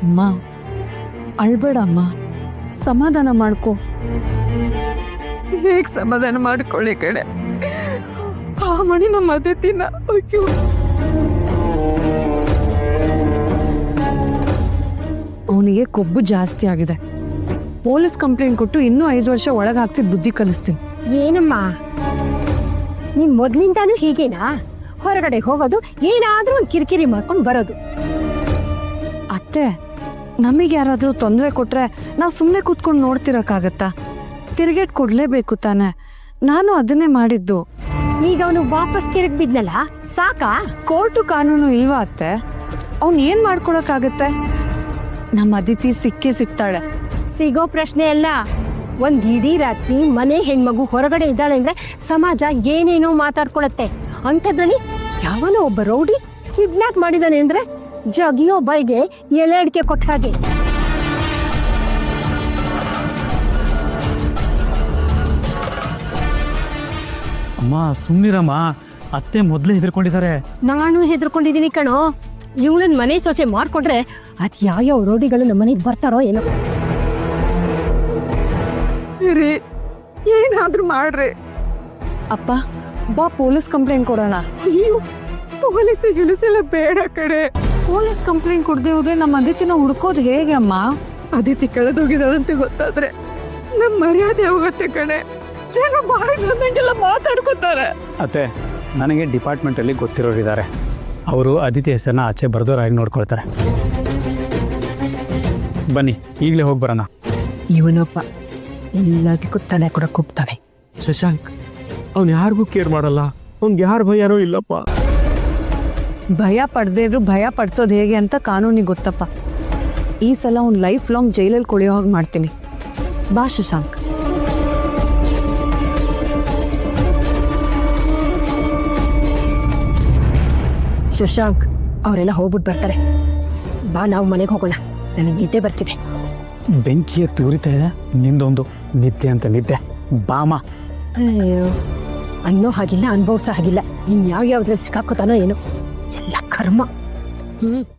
ಅಮ್ಮ ಅಳ್ಬೇಡ ಅಮ್ಮ, ಸಮಾಧಾನ ಮಾಡ್ಕೊ. ಹೇಗೆ ಸಮಾಧಾನ ಮಾಡ್ಕೊಳ್ಳಿ ಕಡೆ, ಆ ಮಣಿ ನಮ್ಮ ಅದಿತಿನ ಅಯ್ಯೋ. ಅವನಿಗೆ ಕೊಬ್ಬು ಜಾಸ್ತಿ ಆಗಿದೆ. ಪೊಲೀಸ್ ಕಂಪ್ಲೇಂಟ್ ಕೊಟ್ಟು ಇನ್ನೂ 5 ವರ್ಷ ಒಳಗೆ ಹಾಕ್ಸಿ ಬುದ್ಧಿ ಕಲಿಸ್ತೀನಿ. ಏನಮ್ಮ ನೀನ್ ಮೊದ್ಲಿಂದಾನು ಹೀಗೇನಾ? ಹೊರಗಡೆ ಹೋಗೋದು, ಏನಾದ್ರೂ ಒಂದು ಕಿರಿಕಿರಿ ಮಾಡ್ಕೊಂಡು ಬರೋದು. ಅತ್ತೆ, ನಮಗೆ ಯಾರಾದ್ರೂ ತೊಂದರೆ ಕೊಟ್ರೆ ನಾವು ಸುಮ್ಮನೆ ಕೂತ್ಕೊಂಡು ನೋಡ್ತಿರಕ್ಕಾಗತ್ತಾ? ತಿರುಗೇಟ್ ಕೊಡ್ಲೇಬೇಕು ತಾನೆ. ನಾನು ಅದನ್ನೇ ಮಾಡಿದ್ದು. ಈಗ ಅವನು ವಾಪಸ್ ತಿರುಗಿ ಬಿದ್ನಲ್ಲ, ಸಾಕಾ? ಕೋರ್ಟು ಕಾನೂನು ಇಲ್ವಾ ಅತ್ತೆ? ಅವ್ನು ಏನ್ ಮಾಡ್ಕೊಳಕ್ಕಾಗತ್ತೆ? ನಮ್ಮ ಅದಿತಿ ಸಿಕ್ಕೇ ಸಿಗ್ತಾಳೆ. ಸಿಗೋ ಪ್ರಶ್ನೆ ಅಲ್ಲ. ಒಂದ್ ಇಡೀ ರಾತ್ರಿ ಮನೆ ಹೆಣ್ಮಗು ಹೊರಗಡೆ ಇದ್ದಾಳೆ ಅಂದ್ರೆ ಸಮಾಜ ಏನೇನೋ ಮಾತಾಡ್ಕೊಳತ್ತೆ. ಅಂಥದ್ರಲ್ಲಿ ಯಾವನೋ ಒಬ್ಬ ರೌಡಿ ಕಿಡ್ನಾಪ್ ಮಾಡಿದಾನೆ ಅಂದ್ರೆ ಜಗಿಯೋ ಬೈಗೆ ಎಲೆ ಅಡಿಕೆ ಕೊಟ್ಟ ಹಾಗೆ. ಅಮ್ಮ ಸುಮ್ನಿರಮ್ಮ, ಅತ್ತೆ ಮೊದಲೇ ಹೆದರ್ಕೊಂಡಿದ್ದಾರೆ. ನಾನು ಹೆದರ್ಕೊಂಡಿದೀನಿ ಕಣೋ. ಇವಳನ್ ಮನೆ ಸೊಸೆ ಮಾಡ್ಕೊಂಡ್ರೆ ಅದ್ ಯಾವ ರೋಡಿಗಳು ನಮ್ಮ ಮನೆಗೆ ಬರ್ತಾರೋ ಏನೋ. ರೀ, ಏನಾದ್ರೂ ಮಾಡ್ರಿ. ಅಪ್ಪ ಬಾ, ಪೊಲೀಸ್ ಕಂಪ್ಲೇಂಟ್ ಕೊಡೋಣ. ಅಯ್ಯೋ, ಪೊಲೀಸ್ ಗಿಳಿಸೆಲ್ಲ ಬೇಡ ಕಡೆ. ಪೊಲೀಸ್ ಕಂಪ್ಲೇಂಟ್ ಕೊಡದೆ ಹೋದ್ರೆ ನಮ್ಮ ಅದಿತಿನ ಹುಡ್ಕೋದು ಹೇಗೆ ಅಮ್ಮ? ಅದಿತಿ ಕಳೆದೋಗಿದಾಳಂತ ಗೊತ್ತಾದ್ರೆ ನಮ್ ಮರ್ಯಾದೆ ಹೋಗುತ್ತೆ ಕಣೆ. ಜನ ಬಾಯಿ ಬಂದಂಗೆಲ್ಲ ಮಾತಾಡ್ಕೋತಾರೆ. ಅತ್ತೆ, ನನಗೆ ಡಿಪಾರ್ಟ್ಮೆಂಟಲ್ಲಿ ಗೊತ್ತಿರೋರಿದ್ದಾರೆ. ಅವರು ಅದಿತಿ ಹೆಸರನ್ನ ಆಚೆ ಬರ್ದೋರಾಗಿ ನೋಡ್ಕೊಳ್ತಾರೆ. ಬನ್ನಿ, ಈಗಲೇ ಹೋಗಿ ಬರೋಣ. ಇವನೊಬ್ಬ ಎಲ್ಲದಕ್ಕೂ ತಲೆ ಕೂಡ ಕುಪ್ತಾನೆ. ಶಶಾಂಕ್ ಅವ್ನು ಯಾರಿಗೂ ಕೇರ್ ಮಾಡಲ್ಲ. ಅವ್ನಿಗೆ ಯಾರ ಭಯನೂ ಇಲ್ಲಪ್ಪ. ಭಯ ಪಡ್ದೇ ಇದ್ರು ಭಯ ಪಡ್ಸೋದು ಹೇಗೆ ಅಂತ ಕಾನೂನಿಗೆ ಗೊತ್ತಪ್ಪ. ಈ ಸಲ ಅವ್ನು ಲೈಫ್ ಲಾಂಗ್ ಜೈಲಲ್ಲಿ ಕೊಳೆಯೋ ಹಾಗೆ ಮಾಡ್ತೀನಿ. ಬಾ ಶಶಾಂಕ್. ಶಶಾಂಕ್ ಅವರೆಲ್ಲ ಹೋಗ್ಬಿಟ್ಟು ಬರ್ತಾರೆ. ಬಾ, ನಾವು ಮನೆಗೆ ಹೋಗೋಣ. ನನಗೆ ನಿದ್ದೆ ಬರ್ತಿದೆ. ಬೆಂಕಿಯ ತೂರಿತಾ ಇದೆ, ನಿಂದೊಂದು ನಿದ್ದೆ ಅಂತ ನಿದ್ದೆ. ಬಾಮ. ಅಯ್ಯೋ, ಅನ್ನೋ ಹಾಗಿಲ್ಲ, ಅನುಭವಿಸೋ ಹಾಗಿಲ್ಲ. ಇನ್ಯಾವ್ಯಾವ್ದ್ರಲ್ಲಿ ಸಿಕ್ಕಾಕೋತಾನೋ ಏನೋ, ಎಲ್ಲ ಕರ್ಮ.